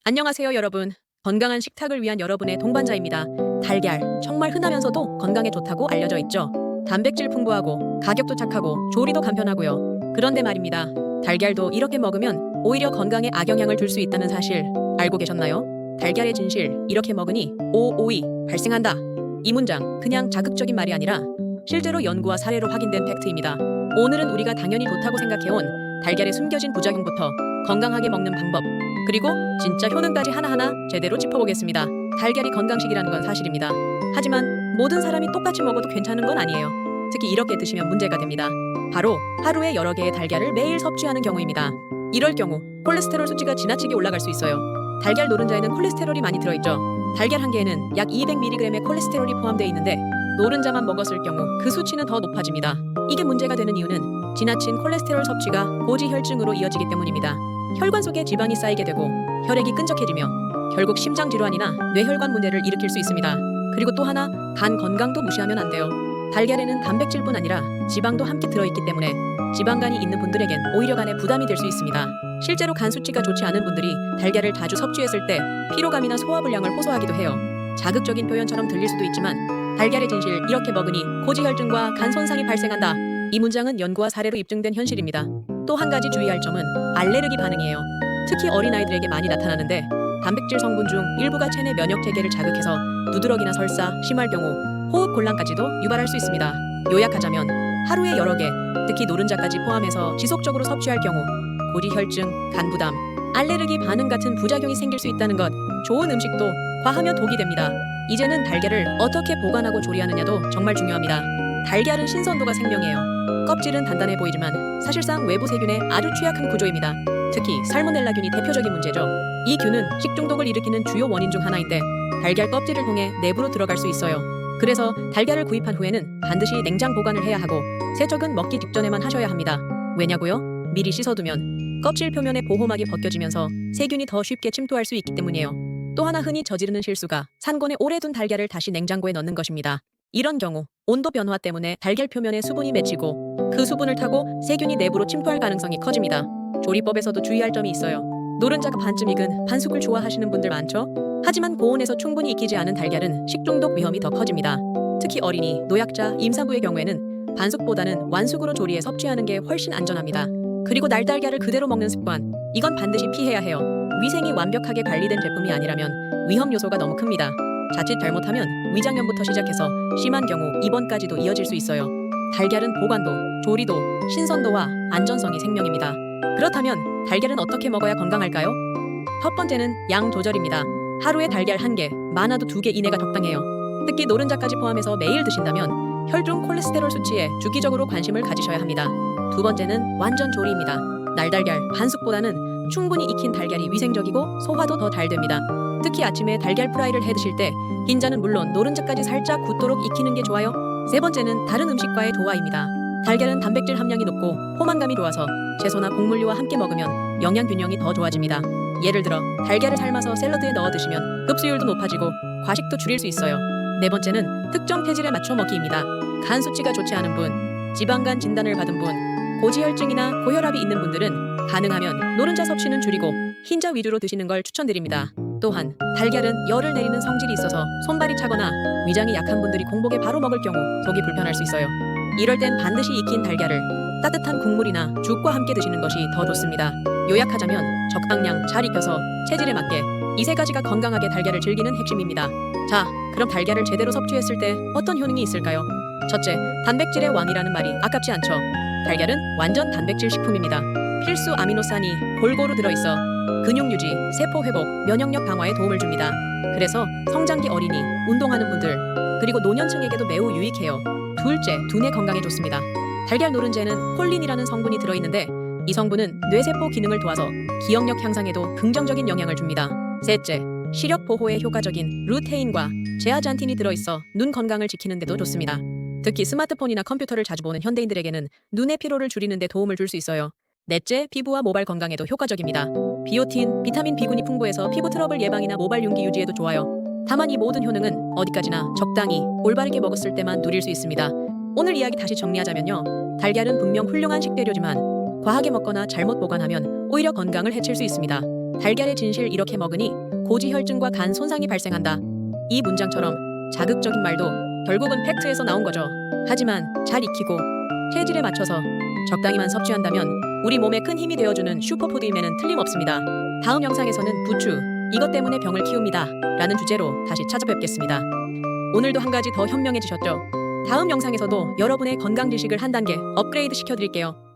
안녕하세요, 여러분. 건강한 식탁을 위한 여러분의 동반자입니다. 달걀, 정말 흔하면서도 건강에 좋다고 알려져 있죠. 단백질 풍부하고 가격도 착하고 조리도 간편하고요. 그런데 말입니다. 달걀도 이렇게 먹으면 오히려 건강에 악영향을 줄 수 있다는 사실 알고 계셨나요? 달걀의 진실, 이렇게 먹으니 오오이 발생한다. 이 문장 그냥 자극적인 말이 아니라 실제로 연구와 사례로 확인된 팩트입니다. 오늘은 우리가 당연히 좋다고 생각해온 달걀의 숨겨진 부작용부터 건강하게 먹는 방법, 그리고 진짜 효능까지 하나하나 제대로 짚어보겠습니다. 달걀이 건강식이라는 건 사실입니다. 하지만 모든 사람이 똑같이 먹어도 괜찮은 건 아니에요. 특히 이렇게 드시면 문제가 됩니다. 바로 하루에 여러 개의 달걀을 매일 섭취하는 경우입니다. 이럴 경우 콜레스테롤 수치가 지나치게 올라갈 수 있어요. 달걀 노른자에는 콜레스테롤이 많이 들어있죠. 달걀 한 개에는 약 200mg의 콜레스테롤이 포함되어 있는데 노른자만 먹었을 경우 그 수치는 더 높아집니다. 이게 문제가 되는 이유는 지나친 콜레스테롤 섭취가 고지혈증으로 이어지기 때문입니다. 혈관 속에 지방이 쌓이게 되고 혈액이 끈적해지며 결국 심장 질환이나 뇌혈관 문제를 일으킬 수 있습니다. 그리고 또 하나, 간 건강도 무시하면 안 돼요. 달걀에는 단백질뿐 아니라 지방도 함께 들어있기 때문에 지방간이 있는 분들에겐 오히려 간에 부담이 될 수 있습니다. 실제로 간 수치가 좋지 않은 분들이 달걀을 자주 섭취했을 때 피로감이나 소화불량을 호소하기도 해요. 자극적인 표현처럼 들릴 수도 있지만 달걀의 진실, 이렇게 먹으니 고지혈증과 간 손상이 발생한다. 이 문장은 연구와 사례로 입증된 현실입니다. 또 한 가지 주의할 점은 알레르기 반응이에요. 특히 어린아이들에게 많이 나타나는데 단백질 성분 중 일부가 체내 면역 체계를 자극해서 누드러기나 설사, 심할 경우 호흡 곤란까지도 유발할 수 있습니다. 요약하자면 하루에 여러 개, 특히 노른자까지 포함해서 지속적으로 섭취할 경우 고지혈증, 간부담, 알레르기 반응 같은 부작용이 생길 수 있다는 것. 좋은 음식도 과하면 독이 됩니다. 이제는 달걀을 어떻게 보관하고 조리하느냐도 정말 중요합니다. 달걀은 신선도가 생명이에요. 껍질은 단단해 보이지만 사실상 외부 세균에 아주 취약한 구조입니다. 특히 살모넬라균이 대표적인 문제죠. 이 균은 식중독을 일으키는 주요 원인 중 하나인데 달걀 껍질을 통해 내부로 들어갈 수 있어요. 그래서 달걀을 구입한 후에는 반드시 냉장 보관을 해야 하고 세척은 먹기 직전에만 하셔야 합니다. 왜냐고요? 미리 씻어두면 껍질 표면의 보호막이 벗겨지면서 세균이 더 쉽게 침투할 수 있기 때문이에요. 또 하나 흔히 저지르는 실수가 산곤에 오래 둔 달걀을 다시 냉장고에 넣는 것입니다. 이런 경우 온도 변화 때문에 달걀 표면에 수분이 맺히고 그 수분을 타고 세균이 내부로 침투할 가능성이 커집니다. 조리법에서도 주의할 점이 있어요. 노른자가 반쯤 익은 반숙을 좋아하시는 분들 많죠? 하지만 고온에서 충분히 익히지 않은 달걀은 식중독 위험이 더 커집니다. 특히 어린이, 노약자, 임산부의 경우에는 반숙보다는 완숙으로 조리해 섭취하는 게 훨씬 안전합니다. 그리고 날달걀을 그대로 먹는 습관, 이건 반드시 피해야 해요. 위생이 완벽하게 관리된 제품이 아니라면 위험 요소가 너무 큽니다. 자칫 잘못하면 위장염부터 시작해서 심한 경우 입원까지도 이어질 수 있어요. 달걀은 보관도, 조리도, 신선도와 안전성이 생명입니다. 그렇다면 달걀은 어떻게 먹어야 건강할까요? 첫 번째는 양 조절입니다. 하루에 달걀 1개, 많아도 2개 이내가 적당해요. 특히 노른자까지 포함해서 매일 드신다면 혈중 콜레스테롤 수치에 주기적으로 관심을 가지셔야 합니다. 두 번째는 완전 조리입니다. 날달걀, 반숙보다는 충분히 익힌 달걀이 위생적이고 소화도 더 잘 됩니다. 특히 아침에 달걀 프라이를 해 드실 때 흰자는 물론 노른자까지 살짝 굳도록 익히는 게 좋아요. 세 번째는 다른 음식과의 조화입니다. 달걀은 단백질 함량이 높고 포만감이 좋아서 채소나 곡물류와 함께 먹으면 영양 균형이 더 좋아집니다. 예를 들어 달걀을 삶아서 샐러드에 넣어 드시면 흡수율도 높아지고 과식도 줄일 수 있어요. 네 번째는 특정 체질에 맞춰 먹기입니다. 간 수치가 좋지 않은 분, 지방간 진단을 받은 분, 고지혈증이나 고혈압이 있는 분들은 가능하면 노른자 섭취는 줄이고 흰자 위주로 드시는 걸 추천드립니다. 또한 달걀은 열을 내리는 성질이 있어서 손발이 차거나 위장이 약한 분들이 공복에 바로 먹을 경우 속이 불편할 수 있어요. 이럴 땐 반드시 익힌 달걀을 따뜻한 국물이나 죽과 함께 드시는 것이 더 좋습니다. 요약하자면 적당량, 잘 익혀서 체질에 맞게 이 세 가지가 건강하게 달걀을 즐기는 핵심입니다. 자, 그럼 달걀을 제대로 섭취했을 때 어떤 효능이 있을까요? 첫째, 단백질의 왕이라는 말이 아깝지 않죠. 달걀은 완전 단백질 식품입니다. 필수 아미노산이 골고루 들어있어 근육 유지, 세포 회복, 면역력 강화에 도움을 줍니다. 그래서 성장기 어린이, 운동하는 분들, 그리고 노년층에게도 매우 유익해요. 둘째, 두뇌 건강에 좋습니다. 달걀 노른자에는 콜린이라는 성분이 들어있는데 이 성분은 뇌세포 기능을 도와서 기억력 향상에도 긍정적인 영향을 줍니다. 셋째, 시력 보호에 효과적인 루테인과 제아잔틴이 들어있어 눈 건강을 지키는 데도 좋습니다. 특히 스마트폰이나 컴퓨터를 자주 보는 현대인들에게는 눈의 피로를 줄이는 데 도움을 줄 수 있어요. 넷째, 피부와 모발 건강에도 효과적입니다. 비오틴, 비타민 B군이 풍부해서 피부 트러블 예방이나 모발 윤기 유지에도 좋아요. 다만 이 모든 효능은 어디까지나 적당히 올바르게 먹었을 때만 누릴 수 있습니다. 오늘 이야기 다시 정리하자면요. 달걀은 분명 훌륭한 식재료지만 과하게 먹거나 잘못 보관하면 오히려 건강을 해칠 수 있습니다. 달걀의 진실 이렇게 먹으니 고지혈증과 간 손상이 발생한다. 이 문장처럼 자극적인 말도 결국은 팩트에서 나온 거죠. 하지만 잘 익히고 체질에 맞춰서 적당히만 섭취한다면 우리 몸에 큰 힘이 되어주는 슈퍼푸드임에는 틀림없습니다. 다음 영상에서는 부추, 이것 때문에 병을 키웁니다 라는 주제로 다시 찾아뵙겠습니다. 오늘도 한 가지 더 현명해지셨죠? 다음 영상에서도 여러분의 건강 지식을 한 단계 업그레이드 시켜드릴게요.